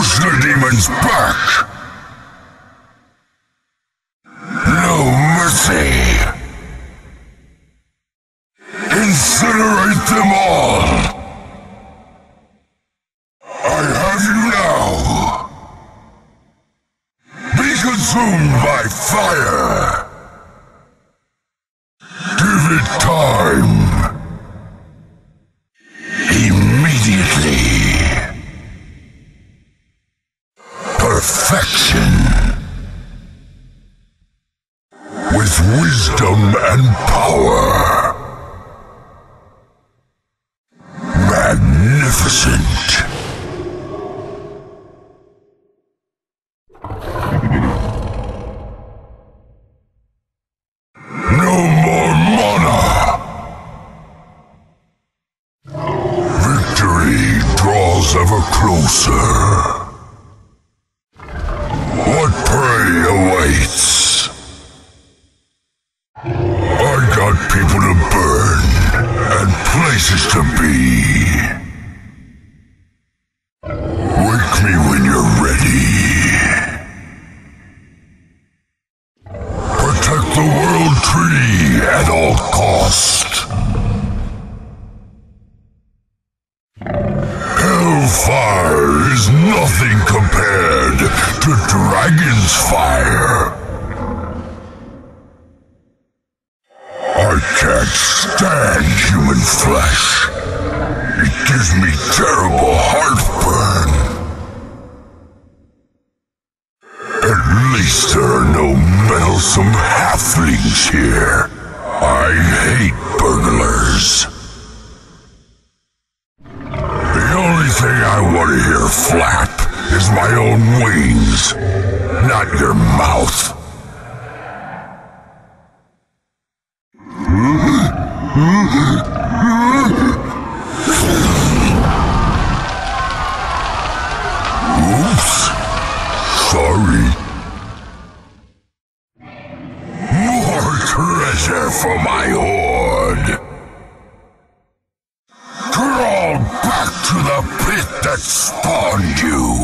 Push the demons back! No mercy! Incinerate them all! I have you now! Be consumed by fire! Give it time! Immediately! Perfection! With wisdom and power! Magnificent! No more mana! Victory draws ever closer. What prey awaits? I got people to burn and places to be. Wake me when you're ready. Protect the world tree at all cost. Hellfire is nothing compared to Dragon's fire. I can't stand human flesh. It gives me terrible heartburn. At least there are no meddlesome halflings here. I hate burglars. The only thing I want to hear flap is my own wings, not your mouth. Oops. Sorry. More treasure for my hoard. Crawl back to the pit that spawned you.